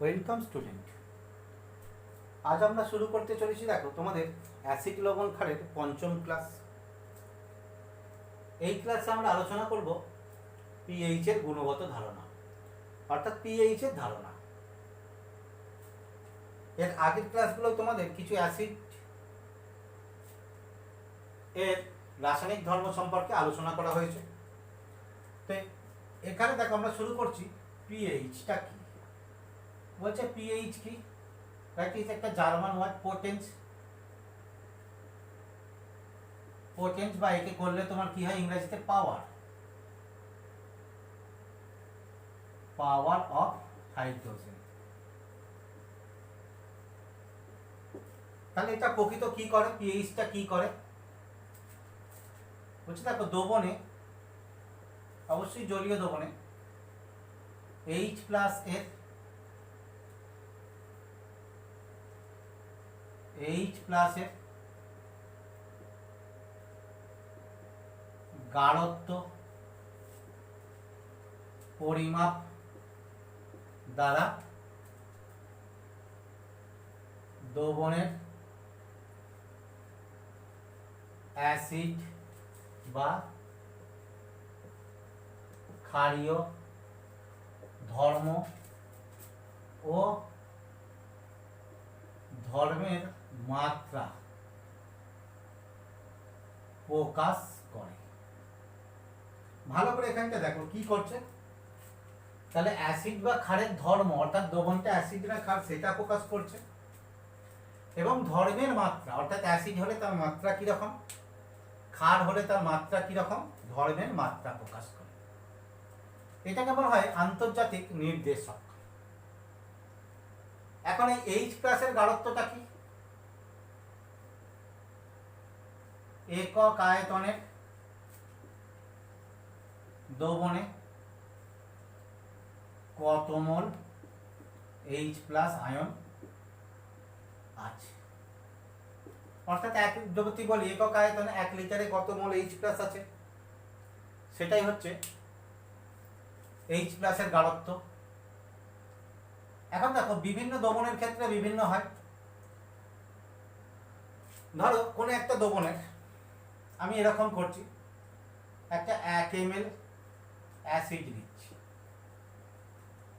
Welcome student. আজ আমরা শুরু করতে চলেছি, দেখো, তোমাদের অ্যাসিড লবণ ক্ষারের পঞ্চম ক্লাস। এই ক্লাসে আমরা আলোচনা করব পিএইচ এর গুণগত ধারণা, অর্থাৎ পিএইচ এর ধারণা। এর আগের ক্লাসগুলো তোমাদের কিছু অ্যাসিড এর রাসায়নিক ধর্ম সম্পর্কে আলোচনা করা হয়েছে। তো এখানে দেখো আমরা শুরু করছি পিএইচটা কি। বলছে পিএইচ কি, দ্যাট ইজ একটা জার্মান ওয়ার্ড, পোটেন্স। পোটেন্স বা একে করলে তোমার কি হয় ইংরেজিতে পাওয়ার, পাওয়ার অফ হাইড্রোজেন। তাহলে এটা প্রকৃত কি করে, পিএইচটা কি করে বলছে, দেখো দ্রবণে, অবশ্যই জলীয় দ্রবণে H প্লাস এর গাঢ়ত্ব পরিমাপ দ্বারা দ্রবণের অ্যাসিড বা ক্ষারীয় ধর্ম ও ধর্মের মাত্রা প্রকাশ করে। ভালো করে এখানটা দেখো কি করছে, তাহলে অ্যাসিড বা ক্ষারের ধর্ম, অর্থাৎ দ্রবণটা অ্যাসিড না ক্ষার সেটা প্রকাশ করছে, এবং ধর্মের মাত্রা, অর্থাৎ অ্যাসিড হলে তার মাত্রা কিরকম, ক্ষার হলে তার মাত্রা কিরকম, ধর্মের মাত্রা প্রকাশ করে। এটাকে বলা হয় আন্তর্জাতিক নির্দেশক। এখন এই এইচ প্লাসের গাঢ়ত্বটা কি, একক আয়তনের দ্রবণে কত মোল এইচ প্লাস আয়ন আছে, অর্থাৎ এক যদি বলি একক আয়তনে 1 লিটারে কত মোল এইচ প্লাস আছে, সেটাই হচ্ছে এইচ প্লাসের গাঢ়ত্ব। এখন দেখো বিভিন্ন দ্রবণের ক্ষেত্রে বিভিন্ন হয়। ধরো কোনো একটা দ্রবণের আমি এরকম করছি, একটা 1 ml অ্যাসিড দিচ্ছি,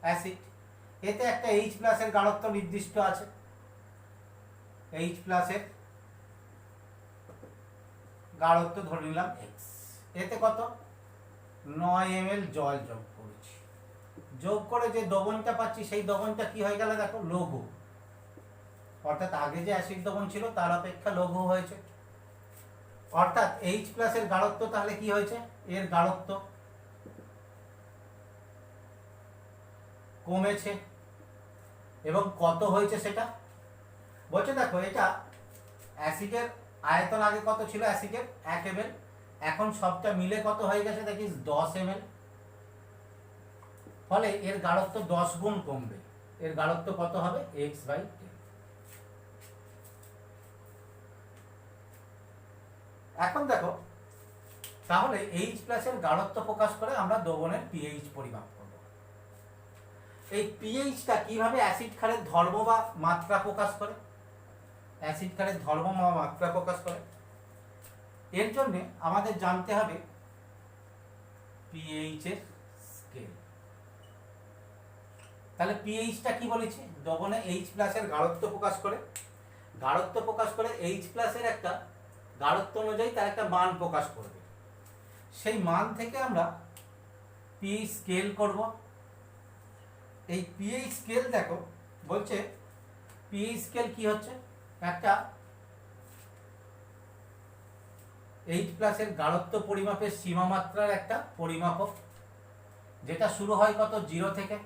অ্যাসিড, এতে একটা এইচ প্লাসের গাঢ়ত্ব নির্দিষ্ট আছে। এইচ প্লাসের গাঢ়ত্ব ধরে নিলাম এক্স, এতে কত 9 ml জল যোগ করেছি, যোগ করে যে দ্রবণটা পাচ্ছি সেই দ্রবণটা কি হয়ে গেল, দেখো লঘু, অর্থাৎ আগে যে অ্যাসিড দ্রবণ ছিল তার অপেক্ষা লঘু হয়েছে। অর্থাৎ এইচ প্লাসের গাঢ়ত্ব তাহলে কি হয়েছে, এর গাঢ়ত্ব কমেছে। এবং কত হয়েছে সেটা বলছে, দেখো এটা অ্যাসিডের আয়তন আগে কত ছিল, অ্যাসিডের 1 ml, এখন সবটা মিলে কত হয়ে গেছে দেখিস 10 ml, ফলে এর গাঢ়ত্ব 10 গুণ কমবে। এর গাঢ়ত্ব কত হবে, x/10। এখন দেখো তাহলে এইচ প্লাসের গাঢ়ত্ব প্রকাশ করে আমরা দ্রবণের পিএইচ পরিমাপ করব। এই পিএইচটা কিভাবে অ্যাসিড ক্ষারের ধর্ম বা মাত্রা প্রকাশ করে, অ্যাসিড ক্ষারের ধর্ম বা মাত্রা প্রকাশ করে, এর জন্য আমাদের জানতে হবে পিএইচ এর স্কেল। তাহলে পিএইচটা কি বলেছি, দ্রবণে এইচ প্লাসের গাঢ়ত্ব প্রকাশ করে, গাঢ়ত্ব প্রকাশ করে এইচ প্লাসের একটা গাঢ়ত্ব অনুযায়ী তার একটা মান প্রকাশ করবে। সেই মান থেকে আমরা পিএইচ স্কেল করব। এই পিএইচ স্কেল দেখো বলছে, পিএইচ স্কেল কি হচ্ছে, একটা এইচ প্লাসের গাঢ়ত্ব পরিমাপের সীমা মাত্রার একটা পরিমাপক, যেটা শুরু হয় কত 0 থেকে,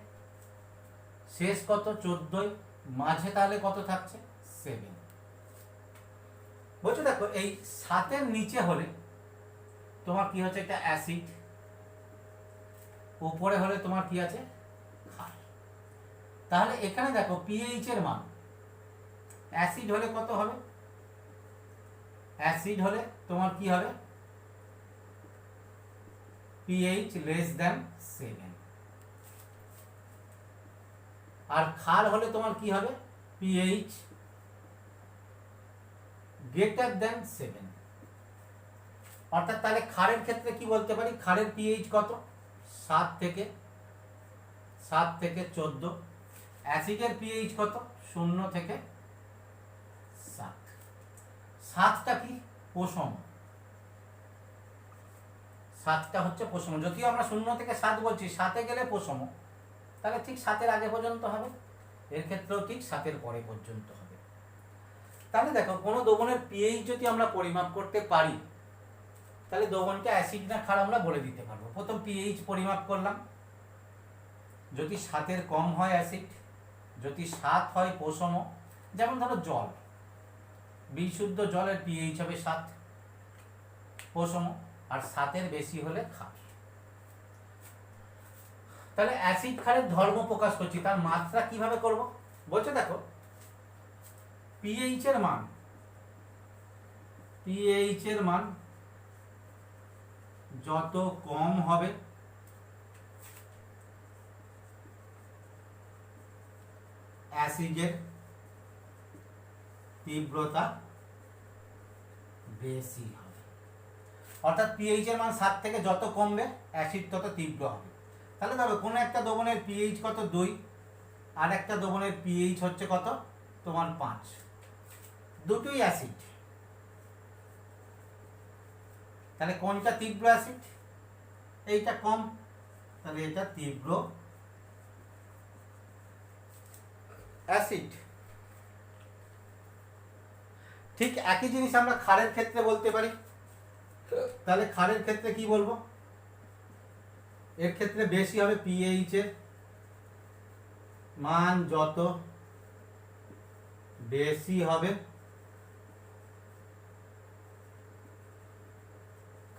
শেষ কত 14, মাঝে তাহলে কত থাকছে 7। বলছো দেখো এই 7-এর নিচে হলে তোমার কি হচ্ছে, একটা অ্যাসিড, উপরে হলে তোমার কি আছে, ক্ষার। তাহলে এখানে দেখো পিএইচ এর মান, অ্যাসিড হলে কত হবে, অ্যাসিড হলে তোমার কি হবে, pH less than 7। আর ক্ষার হলে তোমার কি হবে, পিএইচ গ্রেটার দেন 7। অর্থাৎ তাহলে ক্ষারের ক্ষেত্রে কি বলতে পারি, ক্ষারের পিএইচ কত, 7 থেকে 14। অ্যাসিডের পিএইচ কত, 0 থেকে 7। 7টা কি পোষম, 7টা হচ্ছে পোষম। যদিও আমরা 0 থেকে 7 বলছি, 7-এ গেলে পোষম, তাহলে ঠিক 7-এর আগে পর্যন্ত হবে, এর ক্ষেত্রেও ঠিক 7-এর পরে পর্যন্ত হবে। তাহলে দেখো কোনো দ্রবণের পিএইচ যদি আমরা পরিমাপ করতে পারি, তাহলে দ্রবণটা অ্যাসিড না ক্ষার আমরা বলে দিতে পারবো। প্রথম পিএইচ পরিমাপ করলাম, যদি 7-এর কম হয় অ্যাসিড, যদি 7 হয় পোষম। যেমন ধরো জল, বিশুদ্ধ জলের পিএইচ হবে 7, পোষম, আর 7-এর বেশি হলে ক্ষার। তাহলে অ্যাসিড ক্ষারের ধর্ম প্রকাশ করছি, তার মাত্রা কিভাবে করব বলছে, দেখো পিএইচ এর মান যত কম হবে অ্যাসিডের তীব্রতা বেশি হবে। অর্থাৎ পিএইচ এর মান 7 থেকে যত কমবে অ্যাসিড তত তীব্র হবে। তাহলে ধরো কোনো একটা দ্রবণের পিএইচ কত 2, আর একটা দ্রবণের পিএইচ হচ্ছে কত তোমার 5, দুটোই অ্যাসিড। তাহলে কোনটা তীব্র অ্যাসিড, এইটা কম, তাহলে এটা তীব্র অ্যাসিড। ঠিক একই জিনিস আমরা ক্ষারের ক্ষেত্রে বলতে পারি। তাহলে ক্ষারের ক্ষেত্রে কি বলবো, এর ক্ষেত্রে বেশি হবে পিএইচ এর মান যত বেশি হবে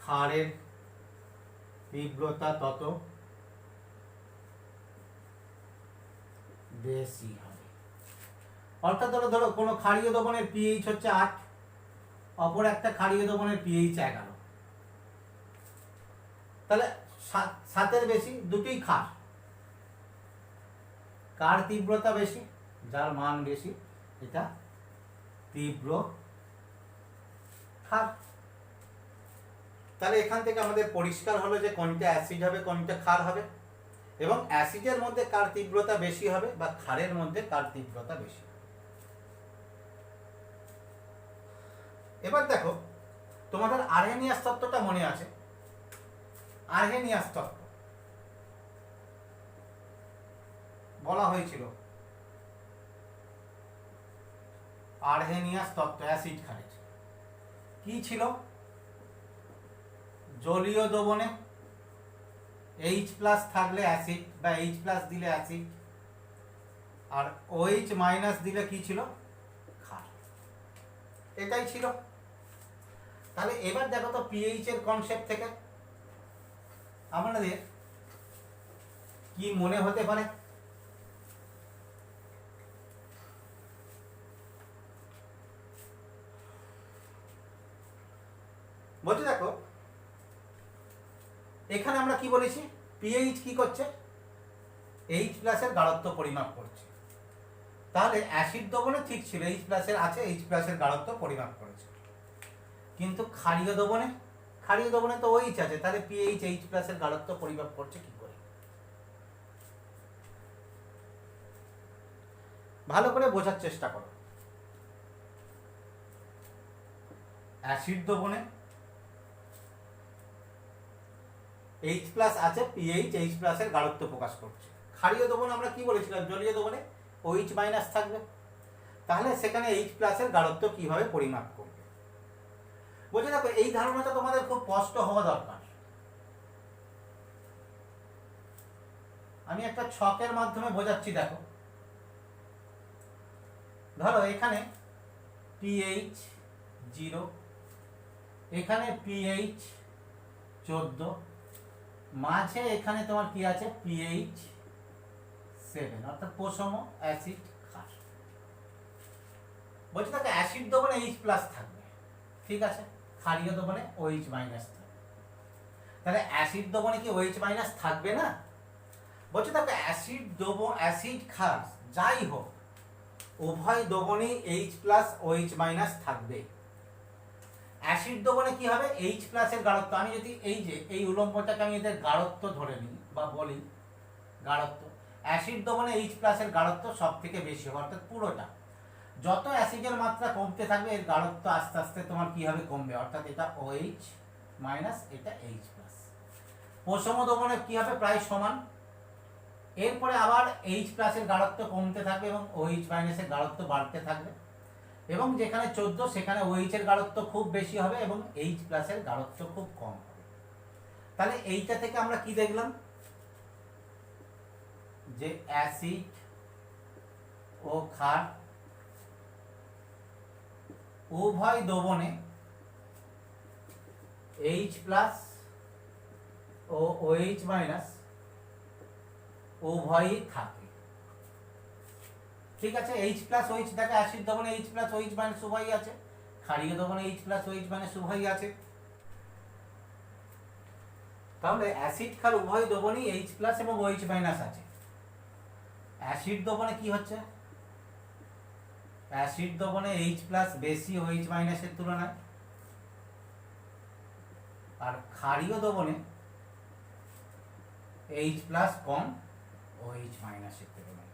ক্ষারের তীব্রতা তত বেশি হবে। অর্থাৎ ধরো কোনো ক্ষারীয় দ্রবণের পিএইচ হচ্ছে 8, অপর একটা ক্ষারীয় দ্রবণের পিএইচ 11, তাহলে 7-এর বেশি, দুটোই ক্ষার। কার তীব্রতা বেশি, যার মান বেশি, এটা তীব্র ক্ষার। তাহলে এখান থেকে আমাদের পরিষ্কার হলো যে কোনটা অ্যাসিড হবে কোনটা ক্ষার হবে, এবং অ্যাসিডের মধ্যে কার তীব্রতা বেশি হবে বা ক্ষারের মধ্যে কার তীব্রতা বেশি। এবার দেখো তোমাদের আর্হেনিয়াস তত্ত্বটা মনে আছে, আর্হেনিয়াস তত্ত্ব বলা হয়েছিল, আর্হেনিয়াস তত্ত্ব অ্যাসিড ক্ষারের কি ছিল, জলীয় দ্রবণে H+ থাকলে অ্যাসিড বা H+ দিলে অ্যাসিড, আর OH- দিলে কি ছিল, ক্ষার। এটাই ছিল। তাহলে এবার দেখো তো পিএইচ এর কনসেপ্ট থেকে আমাদের কি মনে হতে পারে। বলছি দেখো এখানে আমরা কি বলেছি, পিএইচ কি করছে, H+ এর গাঢ়ত্ব পরিমাপ করছে। তাহলে অ্যাসিড দ্রবণে ঠিক ছিল, H+ এর আছে, H+ এর গাঢ়ত্ব পরিমাপ করেছে। কিন্তু ক্ষারীয় দ্রবণে তো OH আছে, তাহলে পিএইচ H+ এর গাঢ়ত্ব পরিমাপ করছে কি করে, ভালো করে বোঝার চেষ্টা করো। অ্যাসিড দ্রবণে H+ আছে, পিএইচ H+ এর গাঢ়ত্ব প্রকাশ করছে। ক্ষারীয় দ্রবণ আমরা কি বলেছিলাম, জলীয় দ্রবণে OH- থাকবে, তাহলে সেখানে H+ এর গাঢ়ত্ব কিভাবে পরিমাপ করবে। বলছে দেখো এই ধারণাটা তোমাদের খুব স্পষ্ট হওয়া দরকার। আমি একটা ছকের মাধ্যমে বোঝাচ্ছি, দেখো ধরো এখানে পিএইচ 0, এখানে পিএইচ 14, মাঝে এখানে তোমার কি আছে, পিএইচ 7, অর্থাৎ পোষম অ্যাসিড ক্ষার। বলছি দেখো অ্যাসিড দ্রবণে H+ থাকবে, ঠিক আছে, ক্ষারীয় দ্রবণে OH- থাকবে। তাহলে অ্যাসিড দ্রবণে কি OH- থাকবে না? বলছে দেখো অ্যাসিড ক্ষার যাই হোক উভয় দ্রবণেই H প্লাস OH মাইনাস থাকবে। অ্যাসিড দ্রবণে কি হবে, H প্লাসের গাঢ়ত্ব, আমি যদি এই উলম্বটাকে আমি এদের গাঢ়ত্ব ধরে নিই বা বলি গাঢ়ত্ব, অ্যাসিড দ্রবণে H প্লাসের গাঢ়ত্ব সব থেকে বেশি হবে, অর্থাৎ পুরোটা। যত অ্যাসিডের মাত্রা কমতে থাকবে এর গাঢ়ত্ব আস্তে আস্তে তোমার কি হবে, কমবে, অর্থাৎ এটা OH মাইনাস এটা H প্লাস। প্রশম দ্রবণে কি হবে, প্রায় সমান। এরপরে আবার H প্লাসের গাঢ়ত্ব কমতে থাকবে এবং OH মাইনাসের গাঢ়ত্ব বাড়তে থাকবে, এবং যেখানে 14 সেখানে OH এর গাঢ়ত্ব খুব বেশি হবে এবং H প্লাসের গাঢ়ত্ব খুব কম হবে। তাহলে এইটা থেকে আমরা কি দেখলাম, যে অ্যাসিড ও ক্ষার উভয় দ্রবণে H প্লাস ও OH মাইনাস উভয়ই থাকে। ঠিক আছে, H প্লাস OH দেখে অ্যাসিড দ্রবণে H প্লাস OH মাইনাস উভয়ই আছে, ক্ষারীয় দ্রবণে H প্লাস OH মাইনাস উভয়ই আছে। তাহলে অ্যাসিড ক্ষার উভয় দ্রবণেই H প্লাস এবং OH মাইনাস আছে। অ্যাসিড দ্রবণে কি হচ্ছে, অ্যাসিড দ্রবণে H প্লাস বেশি OH মাইনাসের তুলনায়, আর ক্ষারীয় দ্রবণে H প্লাস কম OH মাইনাসের তুলনায়।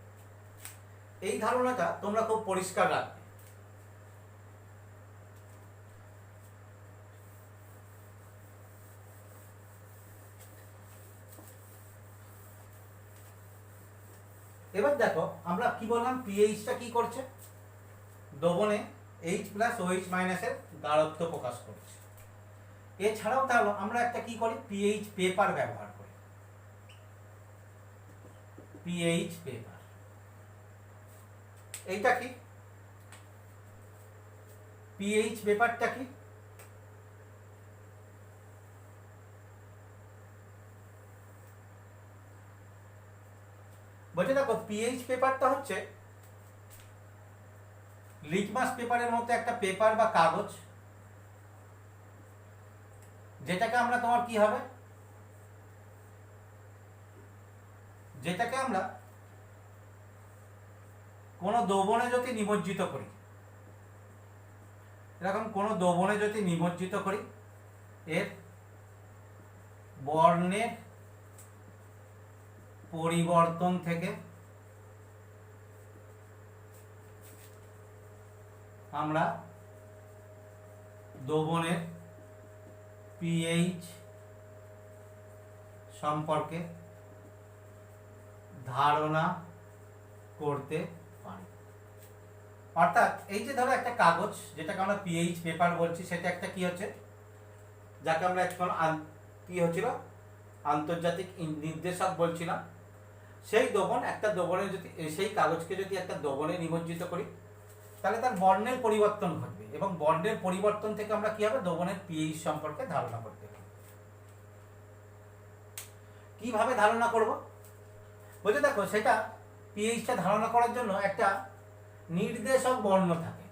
এই ধারণাটা তোমরা খুব পরিষ্কার রাখবে। এবার দেখো আমরা কি বললাম, পিএইচটা কি করছে, দ্রবণে H প্লাস OH মাইনাসের গাঢ়ত্ব প্রকাশ করছে। এছাড়াও তাহলে আমরা একটা কি করি, পিএইচ পেপার ব্যবহার করি। পিএইচ পেপার এইটা কি, পিএইচ পেপারটা কি, বলছে দেখো পিএইচ পেপারটা হচ্ছে লিটমাস পেপারের মতো একটা পেপার বা কাগজ, যেটাকে আমরা তোমার কি হবে, যেটাকে আমরা কোনো দ্রবণে যদি নিমজ্জিত করি, এরকম কোনো দ্রবণে যদি নিমজ্জিত করি, এর বর্ণের পরিবর্তন থেকে আমরা দ্রবণের পিএইচ সম্পর্কে ধারণা করতে পারি। অর্থাৎ এই যে ধরো একটা কাগজ, যেটাকে আমরা পিএইচ পেপার বলছি, সেটা একটা কি হচ্ছে, যাকে আমরা এখন কি হচ্ছিল আন্তর্জাতিক নির্দেশক বলছিলাম, সেই দ্রবণ, একটা দ্রবণে যদি সেই কাগজকে যদি একটা দ্রবণে নিমজ্জিত করি, তাহলে তার বর্ণের পরিবর্তন ঘটবে, এবং বর্ণের পরিবর্তন থেকে আমরা কি হবে, দ্রবণের পিএইচ সম্পর্কে ধারণা করতে পারি। কিভাবে ধারণা করব, বলছে দেখো সেটা পিএইচটা ধারণা করার জন্য একটা নির্দেশক বর্ণ থাকে,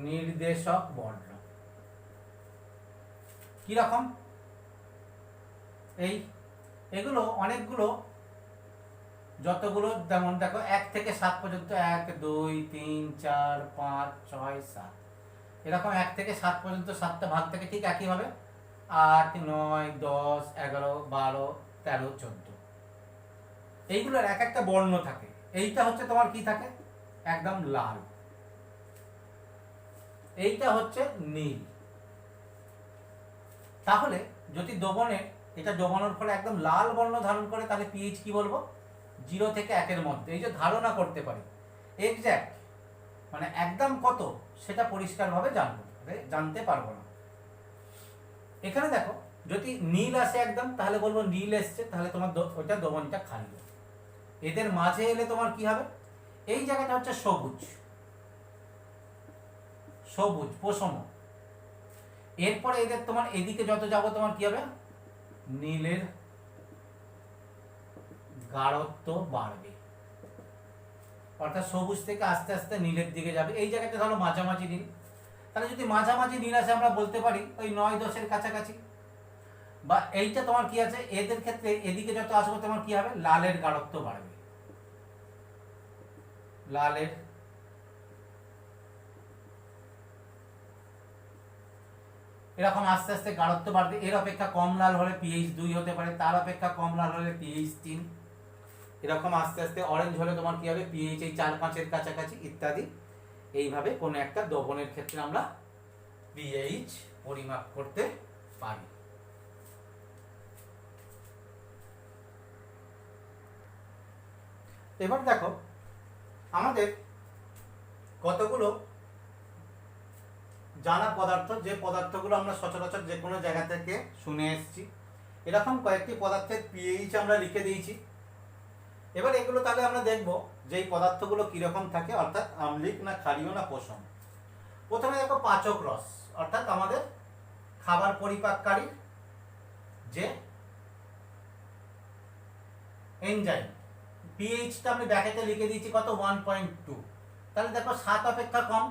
নির্দেশক বর্ণ কি রকম, এগুলো অনেকগুলো, যতগুলো যেমন দেখো 1 থেকে 7 পর্যন্ত, 1 2 3 4 5 6 7, এরকম 1 থেকে 7 পর্যন্ত 7টা ভাগ থেকে ঠিক একইভাবে 8 9 10 11 12 13 14, এইগুলোর এক একটা বর্ণ থাকে। এইটা হচ্ছে তোমার কি থাকে, একদম লাল, এইটা হচ্ছে নীল। তাহলে যদি দ্রবণে এটা ডোবানোর ফলে একদম লাল বর্ণ ধারণ করে, তাহলে পিএইচ কি বলবো, 0 থেকে 1 এর মধ্যে। এই যে ধারণা করতে পারি, এক্স্যাক্ট মানে একদম কত সেটা পরিষ্কারভাবে জানতে পারবো না। এখানে দেখো যদি নীল আসে একদম, তাহলে বলবো নীল এসছে, তাহলে তোমার ওইটা দ্রবণটা ক্ষারীয়। এদের মাঝে এলে তোমার কি হবে, এই জায়গাটা হচ্ছে সবুজ, সবুজ প্রশম। এরপরে এদের তোমার এদিকে যত যাবো তোমার কি হবে, নীলের গাঢ়ত্ব বাড়বে, অর্থাৎ সবুজ থেকে আস্তে আস্তে নীলের দিকে যাবে। এই জায়গাটা ধরো মাঝামাঝি নীল, তাহলে যদি মাঝামাঝি নীল আসে আমরা বলতে পারি ওই 9 10 এর কাছাকাছি। বা এইটা তোমার কি আছে, এদের ক্ষেত্রে এদিকে যত আসবে তোমার কি হবে, লালের গাঢ়ত্ব বাড়বে, লালের এরকম আস্তে আস্তে গাঢ়ত্ব বাড়বে। এর অপেক্ষা কম লাল হলে পিএইচ 2 হতে পারে, তার অপেক্ষা কম লাল হলে পিএইচ 3, এরকম আস্তে আস্তে অরেঞ্জ হলে তোমার কি হবে, পিএইচ এই 4-5 কাছাকাছি ইত্যাদি। এইভাবে কোনো একটা দ্রবণের ক্ষেত্রে আমরা পিএইচ পরিমাপ করতে পারি। এবার দেখো আমাদের কতগুলো জানা পদার্থ, যে পদার্থগুলো আমরা সচরাচর যে কোনো জায়গা থেকে শুনে এসেছি, এরকম কয়েকটি পদার্থের পিএইচ আমরা লিখে দিয়েছি। এবার এগুলো তাহলে আমরা দেখব যে এই পদার্থগুলো কীরকম থাকে, অর্থাৎ আম্লিক না ক্ষারীয় না পোষণ। প্রথমে দেখো পাচক রস, অর্থাৎ আমাদের খাবার পরিপাককারী যে এনজাইম, পিএইচটা আমি ব্র্যাকেটে লিখে দিয়েছি কত, 1.2। তাহলে দেখো 7 অপেক্ষা কম,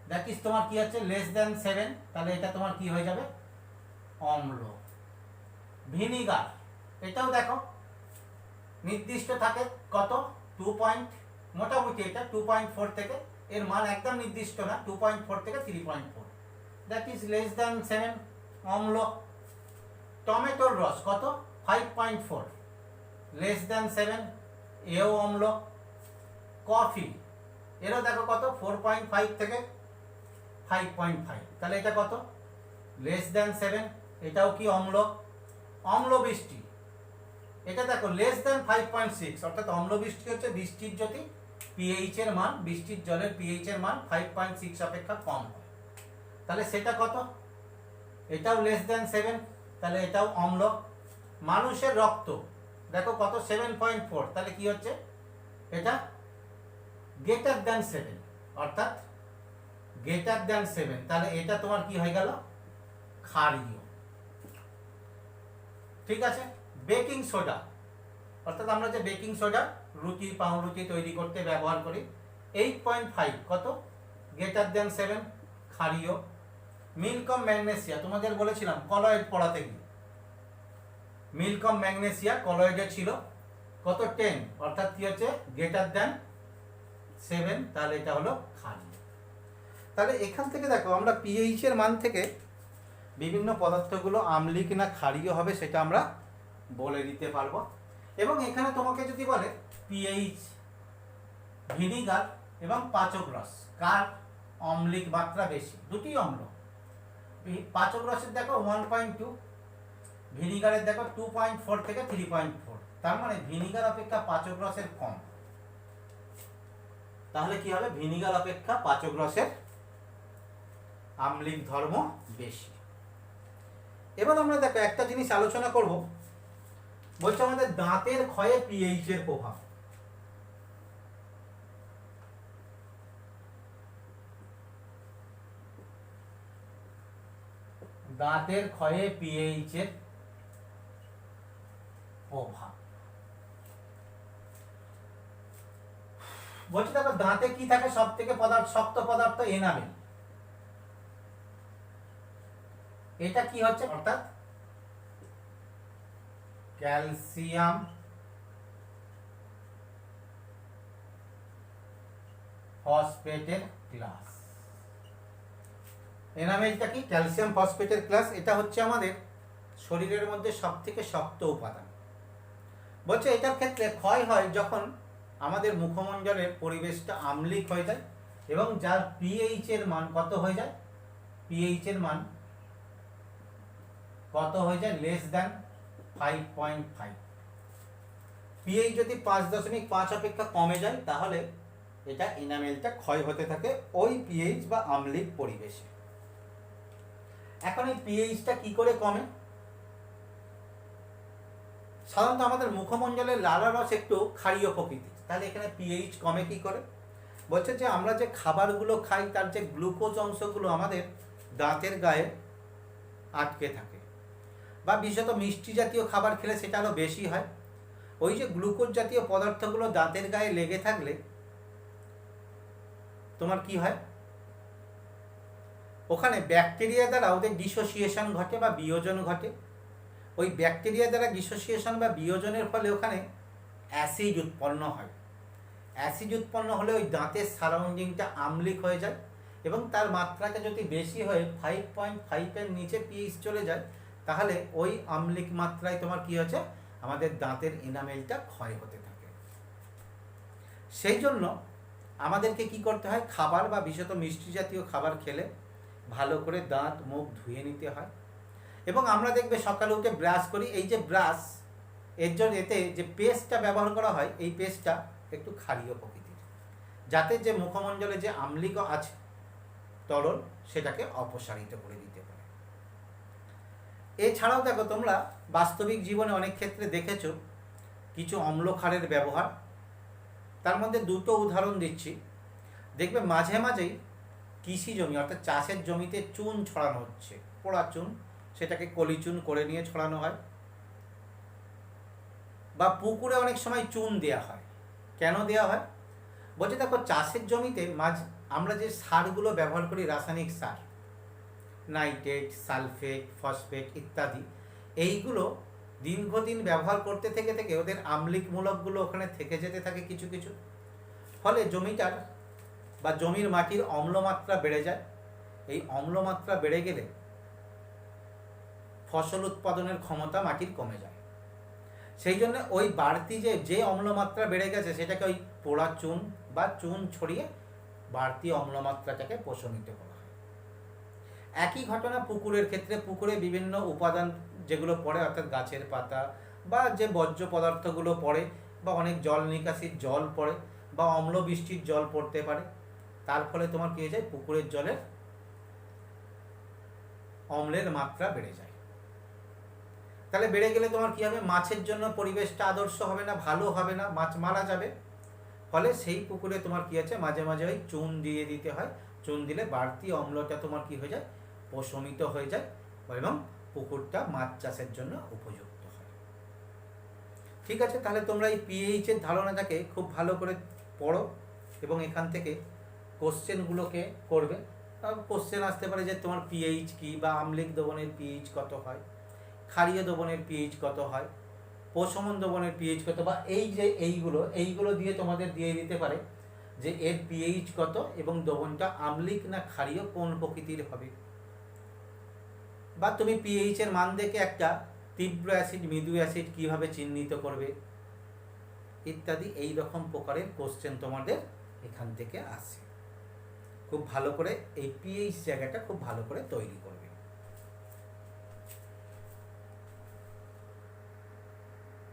দ্যাট ইজ তোমার কি আছে, লেস দ্যান 7, তাহলে এটা তোমার কি হয়ে যাবে, অম্ল। ভিনিগার, এটাও দেখো নির্দিষ্ট থাকে কত, 2. মোটামুটি এটা 2.4 থেকে, এর মান একদম নির্দিষ্ট না, 2.4 থেকে 3.4, দ্যাট ইজ লেস দ্যান 7, অম্ল। টমেটোর রস কত, 5.4, লেস দ্যান 7, এও অম্ল। কফি, এরও দেখো কত, 4.5 থেকে 5.5, তাহলে এটা কত, লেস দ্যান 7, এটাও কি অম্ল। অম্ল বৃষ্টি, এটা দেখো লেস দ্যান 5.6, অর্থাৎ অম্ল বৃষ্টি হচ্ছে বৃষ্টির যদি পিএইচ এর মান, বৃষ্টির জলের পিএইচ এর মান 5.6 অপেক্ষা কম হয়, তাহলে সেটা কত, এটাও লেস দ্যান 7, তাহলে এটাও অম্ল। মানুষের রক্ত দেখো কত, 7.4, তাহলে কি হচ্ছে, এটা গ্রেটার দ্যান 7, অর্থাৎ গ্রেটার দ্যান 7, তাহলে এটা তোমার কি হয়ে গেল, ক্ষারীয়। ঠিক আছে। বেকিং সোডা, অর্থাৎ আমরা যে বেকিং সোডা রুটি পাউরুটি তৈরি করতে ব্যবহার করি, 8.5 কত, গ্রেটার দ্যান 7, ক্ষারীয়। মিল্কম ম্যাগনেসিয়া, তোমাদের বলেছিলাম কলয়েড পড়াতে গিয়ে, মিল্কম ম্যাগনেসিয়া কলয়েডে ছিল কত, 10, অর্থাৎ কি হচ্ছে, গ্রেটার দ্যান 7, তাহলে এটা হলো ক্ষারীয়। তাহলে এখান থেকে দেখো আমরা পিএইচ এর মান থেকে বিভিন্ন পদার্থগুলো আম্লিক না ক্ষারীয় হবে সেটা আমরা বলে দিতে পারবো। এবং এখানে তোমাকে যদি বলে পিএইচ, ভিনিগার এবং পাচক রস কার অম্লিক মাত্রা বেশি, দুটি অম্ল। পাচক রসের দেখো 1.2, ভিনিগারের দেখো 2.4 থেকে 3.4, তার মানে ভিনিগার অপেক্ষা পাচক রসের কম, তাহলে কি হবে, ভিনিগার অপেক্ষা পাচক রসের আম্লিক ধর্ম বেশি। এবার আমরা দেখো একটা জিনিস আলোচনা করব, বলছে আমাদের দাঁতের ক্ষয়ে পিএইচ এর প্রভাব। দাঁতের ক্ষয়ে পিএইচ এর প্রভাব বলছে দেখো দাঁতে কি থাকে, সব থেকে শক্ত পদার্থ এনামেল, এটা কি হচ্ছে, অর্থাৎ ক্যালসিয়াম ফসফেটের ক্লাস। এনামেলটা কি, ক্যালসিয়াম ফসফেটের ক্লাস, এটা হচ্ছে আমাদের শরীরের মধ্যে সব থেকে শক্ত উপাদান। বলছে এটার ক্ষেত্রে ক্ষয় হয় যখন আমাদের মুখমণ্ডলের পরিবেশটা আম্লিক হয়ে যায় এবং যার পিএইচ এর মান কত হয়ে যায়, পিএইচ এর মান কত হয়ে যায়, লেস দ্যান 5.5। পিএইচ যদি 5.5 অপেক্ষা কমে যায় তাহলে এটা এনামেলটা ক্ষয় হতে থাকে ওই পিএইচ বা আম্লিক পরিবেশে। এখন এই পিএইচটা কি করে কমে, সাধারণত আমাদের মুখমণ্ডলের লালা রস একটু ক্ষারীয় প্রকৃতির, তাহলে এখানে পিএইচ কমে কি করে, বলছে যে আমরা যে খাবারগুলো খাই তার যে গ্লুকোজ অংশগুলো আমাদের দাঁতের গায়ে আটকে থাকে, বা বিশেষত মিষ্টি জাতীয় খাবার খেলে সেটা আরও বেশি হয়। ওই যে গ্লুকোজ জাতীয় পদার্থগুলো দাঁতের গায়ে লেগে থাকলে তোমার কি হয়, ওখানে ব্যাকটেরিয়া দ্বারা ওদের ডিসোসিয়েশন ঘটে বা বিয়োজন ঘটে। ওই ব্যাকটেরিয়া দ্বারা ডিসোসিয়েশন বা বিয়োজনের ফলে ওখানে অ্যাসিড উৎপন্ন হয়। অ্যাসিড উৎপন্ন হলে ওই দাঁতের সারাউন্ডিংটা আম্লিক হয়ে যায় এবং তার মাত্রাটা যদি বেশি হয়ে 5.5-এর নিচে পিএইচ চলে যায়, তাহলে ওই আম্লিক মাত্রায় তোমার কি হচ্ছে, আমাদের দাঁতের এনামেলটা ক্ষয় হতে থাকে। সেই জন্য আমাদেরকে কি করতে হয়, খাবার বা বিশেষত মিষ্টি জাতীয় খাবার খেলে ভালো করে দাঁত মুখ ধুয়ে নিতে হয়। এবং আমরা দেখবে সকালে উঠে ব্রাশ করি, এই যে ব্রাশ, এর জন্য এতে যে পেস্টটা ব্যবহার করা হয়, এই পেস্টটা একটু ক্ষারীয় প্রকৃতির, যাতে যে মুখমণ্ডলে যে আম্লিক আছে তরল, সেটাকে অপসারিত করে দিতে পারে। এছাড়াও দেখো তোমরা বাস্তবিক জীবনে অনেক ক্ষেত্রে দেখেছো কিছু অম্ল ক্ষারের ব্যবহার। তার মধ্যে দুটো উদাহরণ দিচ্ছি। দেখবে মাঝে মাঝেই কৃষি জমি অর্থাৎ চাষের জমিতে চুন ছড়ানো হচ্ছে, পোড়া চুন, সেটাকে কলিচুন করে নিয়ে ছড়ানো হয়। বা পুকুরে অনেক সময় চুন দেওয়া হয়। কেন দেওয়া হয়? বলছে দেখো, চাষের জমিতে আমরা যে সারগুলো ব্যবহার করি, রাসায়নিক সার, নাইট্রেট, সালফেট, ফসফেট ইত্যাদি, এইগুলো দীর্ঘদিন ব্যবহার করতে থেকে থেকে ওদের আম্লিক মূলকগুলো ওখানে থেকে যেতে থাকে কিছু কিছু, ফলে জমিটার বা জমির মাটির অম্লমাত্রা বেড়ে যায়। এই অম্লমাত্রা বেড়ে গেলে ফসল উৎপাদনের ক্ষমতা মাটির কমে যায়। সেই জন্য ওই বাড়তি যে অম্লমাত্রা বেড়ে গেছে, সেটাকে ওই পোড়া চুন বা চুন ছড়িয়ে বাড়তি অম্লমাত্রাটাকে প্রশমিত করা হয়। একই ঘটনা পুকুরের ক্ষেত্রে। পুকুরে বিভিন্ন উপাদান যেগুলো পড়ে, অর্থাৎ গাছের পাতা বা যে বর্জ্য পদার্থগুলো পড়ে, বা অনেক জল নিকাশির জল পড়ে, বা অম্ল বৃষ্টির জল পড়তে পারে, তার ফলে তোমার কি হয়ে যায়, পুকুরের জলের অম্লের মাত্রা বেড়ে যায়। তাহলে বেড়ে গেলে তোমার কি হবে, মাছের জন্য পরিবেশটা আদর্শ হবে না, ভালো হবে না, মাছ মারা যাবে। ফলে সেই পুকুরে তোমার কি আছে, মাঝে মাঝে ওই চুন দিয়ে দিতে হয়। চুন দিলে বাড়তি অম্লটা তোমার কি হয়ে যায়, প্রশমিত হয়ে যায় এবং পুকুরটা মাছ চাষের জন্য উপযুক্ত হয়। ঠিক আছে, তাহলে তোমরা এই পিএইচের ধারণাটাকে খুব ভালো করে পড়ো এবং এখান থেকে কোশ্চেনগুলোকে করবে। কোশ্চেন আসতে পারে যে তোমার পিএইচ কি, বা আম্লিক দ্রবণের পিএইচ কত হয়, ক্ষারীয় দ্রবণের পিএইচ কত হয়, প্রশমন দ্রবণের পিএইচ কত, বা এই যে এইগুলো দিয়ে তোমাদের দিয়ে দিতে পারে যে এর পিএইচ কত এবং দ্রবণটা আম্লিক না ক্ষারীয় কোন প্রকৃতির হবে। বা তুমি পিএইচ এর মান দেখে একটা তীব্র অ্যাসিড, মৃদু অ্যাসিড কিভাবে চিহ্নিত করবে ইত্যাদি, এই রকম প্রকারের কোশ্চেন তোমাদের এখান থেকে আসে। খুব ভালো করে এই পিএইচ জায়গাটা খুব ভালো করে তৈরি করো।